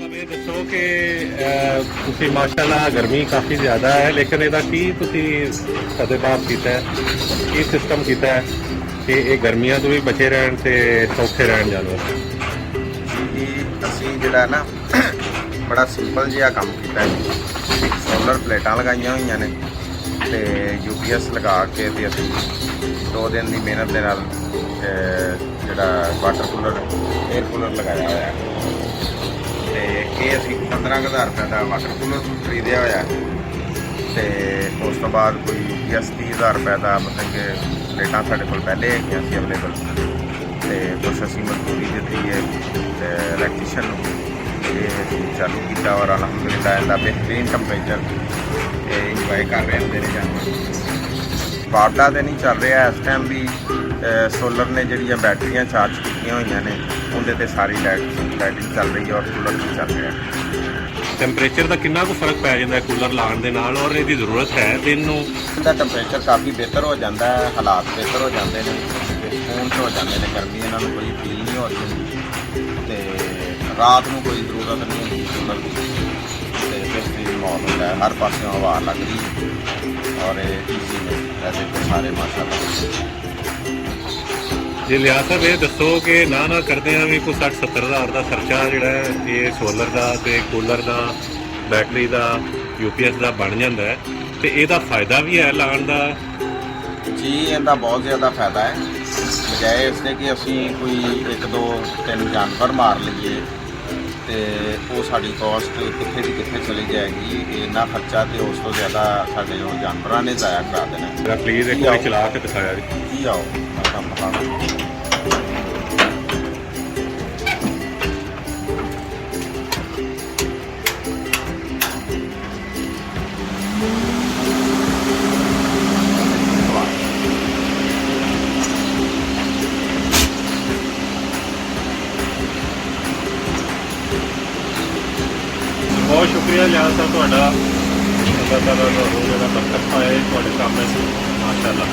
मतलब ये दसो कि ਤੁਸੀਂ ਮਾਸ਼ਾਅੱਲਾ ਗਰਮੀ ਕਾਫੀ ਜ਼ਿਆਦਾ ਹੈ ਲੇਕਿਨ ਇਹਦਾ ਕੀ ਤੁਸੀਂ ਸਦਭਾਵ ਕੀਤਾ ਹੈ ਕੀ ਸਿਸਟਮ ਕੀਤਾ ਹੈ ਕਿ ਇਹ ਗਰਮੀਆਂ ਤੋਂ ਵੀ ਬਚੇ ਰਹਿਣ ਤੇ ਸੌਖੇ ਰਹਿਣ ਜਾਨਵਰ ਜੀ ਅਸੀਂ ਜਿਹੜਾ ਨਾ ਬੜਾ ਸਿੰਪਲ ਜਿਹਾ ਕੰਮ ਕੀਤਾ ਹੈ। ਸੋਲਰ ਪਲੇਟਾਂ ਲਗਾਈਆਂ ਹੋਈਆਂ ਨੇ ਤੇ ਯੂਪੀਐਸ ਲਗਾ ਕੇ ਤੇ ਅਸੀਂ 2 ਦਿਨ ਦੀ ਮਿਹਨਤ ਦੇ ਨਾਲ ਜਿਹੜਾ ਵਾਟਰ ਕੂਲਰ 에ਅਰ ਕੂਲਰ ਲਗਾਇਆ ਹੋਇਆ ਹੈ ਤੇ ਇਹ ਅਸੀਂ 15,000 ਰੁਪਏ ਦਾ ਵਾਟਰ ਕੂਲਰ ਖਰੀਦਿਆ ਹੋਇਆ ਤੇ ਉਸ ਤੋਂ ਬਾਅਦ ਕੋਈ ਯੂਪੀਐਸ 30,000 ਰੁਪਏ ਦਾ ਮਤਲਬ ਕਿ ਪਲੇਟਾਂ ਸਾਡੇ ਕੋਲ ਪਹਿਲੇ ਹੈਗੀਆਂ ਸੀ ਅਵੇਲੇਬਲ ਤੇ ਕੁਛ ਅਸੀਂ ਮਜ਼ਦੂਰੀ ਦਿੱਤੀ ਹੈ ਇਲੈਕਟ੍ਰੀਸ਼ੀਅਨ ਨੂੰ ਇਹ ਅਸੀਂ ਚਾਲੂ ਕੀਤਾ ਔਰ ਅਲਹਮਦੁਲਿਲਾ ਇਹਦਾ ਬਿਹਤਰੀਨ ਟੈਂਪਰੇਚਰ ਇੰਜੋਏ ਕਰ ਰਹੇ ਹੁੰਦੇ ਨੇ ਜਾਨਵਰ। ਵਾਰਡਾ ਤੇ ਨਹੀਂ ਚੱਲ ਰਿਹਾ ਇਸ ਟਾਈਮ ਵੀ ਸੋਲਰ ਨੇ ਜਿਹੜੀਆਂ ਬੈਟਰੀਆਂ ਚਾਰਜ ਕੀਤੀਆਂ ਹੋਈਆਂ ਨੇ ਉਹਦੇ ਤੇ ਸਾਰੀ ਲਾਈਟਿੰਗ ਚੱਲ ਰਹੀ ਹੈ ਔਰ ਕੂਲਰ ਵੀ ਚੱਲ ਰਿਹਾ। ਟੈਂਪਰੇਚਰ ਦਾ ਕਿੰਨਾ ਕੁ ਫਰਕ ਪੈ ਜਾਂਦਾ ਹੈ ਕੂਲਰ ਲਾਉਣ ਦੇ ਨਾਲ ਔਰ ਇਹਦੀ ਜ਼ਰੂਰਤ ਹੈ ਦਿਨ ਨੂੰ? ਇਹਦਾ ਟੈਂਪਰੇਚਰ ਕਾਫੀ ਬਿਹਤਰ ਹੋ ਜਾਂਦਾ ਹੈ, ਹਾਲਾਤ ਬਿਹਤਰ ਹੋ ਜਾਂਦੇ ਨੇ ਤੇ ਸਕੂਨ 'ਚ ਹੋ ਜਾਂਦੇ ਨੇ, ਗਰਮੀ ਇਹਨਾਂ ਨੂੰ ਕੋਈ ਫੀਲ ਨਹੀਂ ਹੋ ਰਹੀ ਤੇ ਰਾਤ ਨੂੰ ਕੋਈ ਜ਼ਰੂਰਤ ਨਹੀਂ ਹੁੰਦੀ ਕੂਲਰ ਦੀ ਤੇ ਬਿਹਤਰੀਨ ਮਾਹੌਲ ਹੁੰਦਾ ਹੈ, ਹਰ ਪਾਸਿਓਂ ਹਵਾ ਲੱਗ ਰਹੀ ਹੈ ਔਰ ਇਹ ਈਜ਼ੀ ਨੇ ਵੈਸੇ ਤਾਂ ਸਾਰੇ ਮਾਸ਼ਾਅੱਲਾ। ਜੇ ਲਿਆ ਸਾਹਿਬ ਇਹ ਦੱਸੋ ਕਿ ਨਾ ਕਰਦੇ ਆ ਵੀ ਕੋਈ 60-70 ਹਜ਼ਾਰ ਦਾ ਖਰਚਾ ਜਿਹੜਾ ਹੈ ਇਹ ਸੋਲਰ ਦਾ ਤੇ ਕੂਲਰ ਦਾ ਬੈਟਰੀ ਦਾ ਯੂਪੀਐਸ ਦਾ ਬਣ ਜਾਂਦਾ ਹੈ ਤੇ ਇਹਦਾ ਫਾਇਦਾ ਵੀ ਹੈ ਲਾਉਣ ਦਾ? ਜੀ ਇਹਦਾ ਬਹੁਤ ਜ਼ਿਆਦਾ ਫਾਇਦਾ ਹੈ, ਬਜਾਏ ਇਸ ਦੇ ਕਿ ਅਸੀਂ ਕੋਈ 1 2 3 ਜਾਨਵਰ ਮਾਰ ਲਈਏ ਤੇ ਉਹ ਸਾਡੀ ਕੋਸਟ ਕਿੱਥੇ ਦੀ ਕਿੱਥੇ ਚਲੀ ਜਾਏਗੀ। ਇੰਨਾ ਖਰਚਾ ਤੇ ਉਸ ਤੋਂ ਜ਼ਿਆਦਾ ਸਾਡੇ ਉਹ ਜਾਨਵਰਾਂ ਨੇ ਜ਼ਾਇਆ ਕਰਾ ਦੇਣਾ। ਮੇਰਾ ਪਲੀਜ਼ ਇੱਕ ਵਾਰੀ ਚਲਾ ਕੇ ਦਿਖਾਇਆ ਜੀ। ਕੀ ਆਓ ਮੈਂ ਤੁਹਾਨੂੰ ਦਿਖਾਵਾਂ। ਬਹੁਤ ਸ਼ੁਕਰੀਆ ਲਿਆ ਸਾਹਿਬ ਤੁਹਾਡਾ, ਅੱਲਾਹ ਤਾਲਾ ਤੁਹਾਨੂੰ ਜਿਹੜਾ ਬਰਕਤ ਪਾਏ ਤੁਹਾਡੇ ਕੰਮ ਵਿੱਚ ਮਾਸ਼ਾਅੱਲਾ।